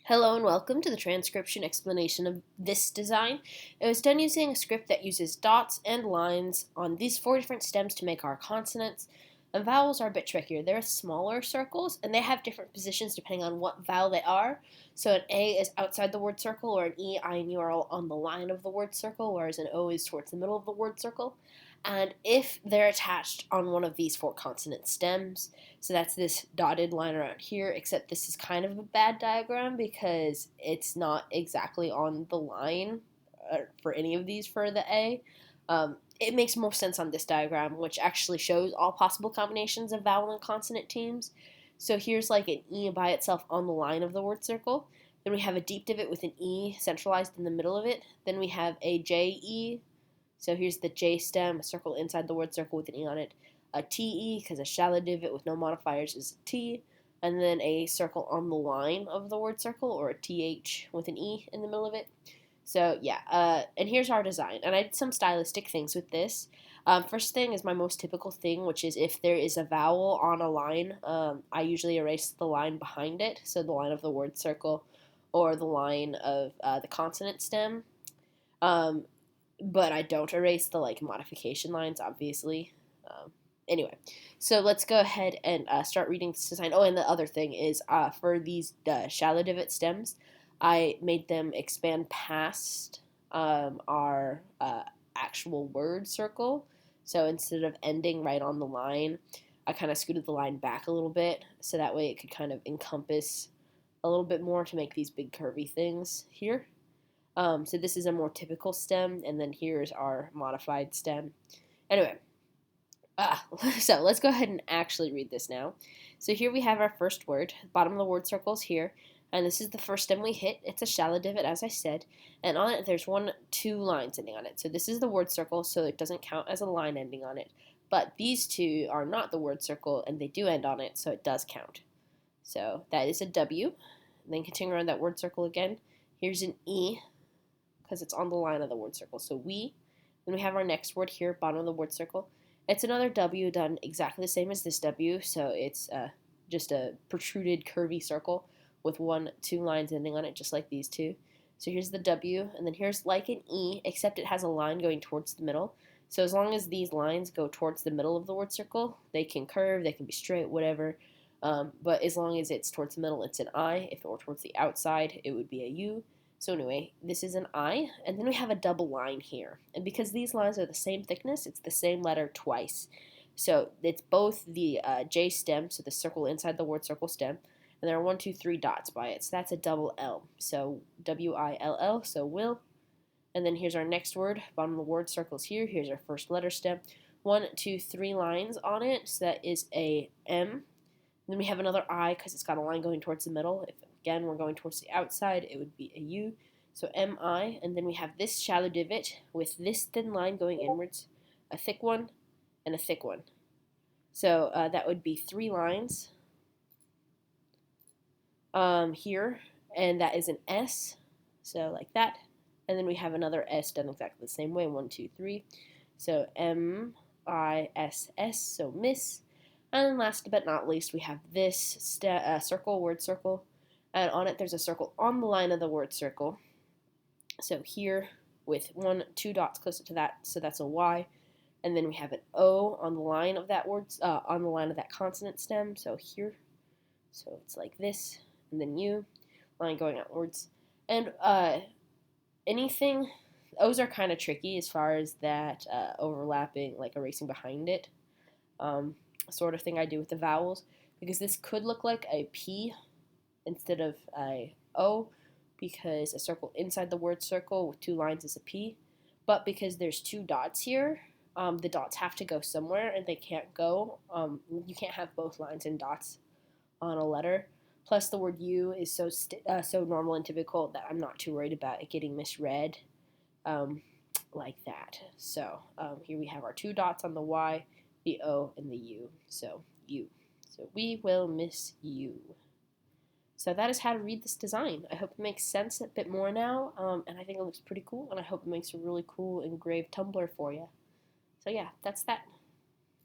Hello and welcome to the transcription explanation of this design. It was done using a script that uses dots and lines on these four different stems to make our consonants. And vowels are a bit trickier. They're smaller circles and they have different positions depending on what vowel they are. So an A is outside the word circle, or an E, I, and U are all on the line of the word circle, whereas an O is towards the middle of the word circle. And if they're attached on one of these four consonant stems, so that's this dotted line around here, except this is kind of a bad diagram because it's not exactly on the line for any of these for the A. It makes more sense on this diagram, which actually shows all possible combinations of vowel and consonant teams. So here's like an E by itself on the line of the word circle. Then we have a deep divot with an E centralized in the middle of it. Then we have a J-E. So here's the J stem, a circle inside the word circle with an E on it. A TE, because a shallow divot with no modifiers is a T. And then a circle on the line of the word circle, or a TH with an E in the middle of it. So yeah, and here's our design. And I did some stylistic things with this. First thing is my most typical thing, which is if there is a vowel on a line, I usually erase the line behind it, so the line of the word circle or the line of the consonant stem. But I don't erase the modification lines, obviously. Anyway, so let's go ahead and start reading this design. Oh, and the other thing is for these shallow divot stems, I made them expand past our actual word circle. So instead of ending right on the line, I kind of scooted the line back a little bit so that way it could kind of encompass a little bit more to make these big curvy things here. So this is a more typical stem, and then here's our modified stem. Anyway, so let's go ahead and actually read this now. So here we have our first word. Bottom of the word circle is here, and this is the first stem we hit. It's a shallow divot, as I said, and on it there's two lines ending on it. So this is the word circle, so it doesn't count as a line ending on it. But these two are not the word circle, and they do end on it, so it does count. So that is a W. And then continue around that word circle again. Here's an E, because it's on the line of the word circle. So we. Then we have our next word here, bottom of the word circle. It's another W done exactly the same as this W, so it's just a protruded curvy circle with two lines ending on it, just like these two. So here's the W, and then here's like an E, except it has a line going towards the middle. So as long as these lines go towards the middle of the word circle, they can curve, they can be straight, whatever. But as long as it's towards the middle, it's an I. If it were towards the outside, it would be a U. So anyway, this is an I, and then we have a double line here. And because these lines are the same thickness, it's the same letter twice. So it's both the J stem, so the circle inside the word circle stem, and there are 1, 2, 3 dots by it. So that's a double L. So W-I-L-L, so will. And then here's our next word. Bottom of the word circle's here. Here's our first letter stem. 1, 2, 3 lines on it, so that is a M. And then we have another I because it's got a line going towards the middle. If again we're going towards the outside, it would be a U. So M-I, and then we have this shallow divot with this thin line going inwards, a thick one, and a thick one. So that would be 3 lines here, and that is an S, so like that. And then we have another S done exactly the same way, 1, 2, 3. So M-I-S-S, so miss. And last but not least, we have this circle, word circle, and on it there's a circle on the line of the word circle. So here with 1, 2 dots closer to that, so that's a Y, and then we have an O on the line of that word, on the line of that consonant stem. So here, so it's like this, and then U, line going outwards, and anything. O's are kind of tricky as far as that overlapping, like erasing behind it. Sort of thing I do with the vowels, because this could look like a P instead of a O, because a circle inside the word circle with 2 lines is a P, but because there's 2 dots here, the dots have to go somewhere, and they can't go, you can't have both lines and dots on a letter. Plus the word U is so normal and typical that I'm not too worried about it getting misread like that. So here we have our 2 dots on the Y, the O, and the U. So U. So we will miss you. So that is how to read this design. I hope it makes sense a bit more now, and I think it looks pretty cool, and I hope it makes a really cool engraved tumbler for you. So yeah, that's that.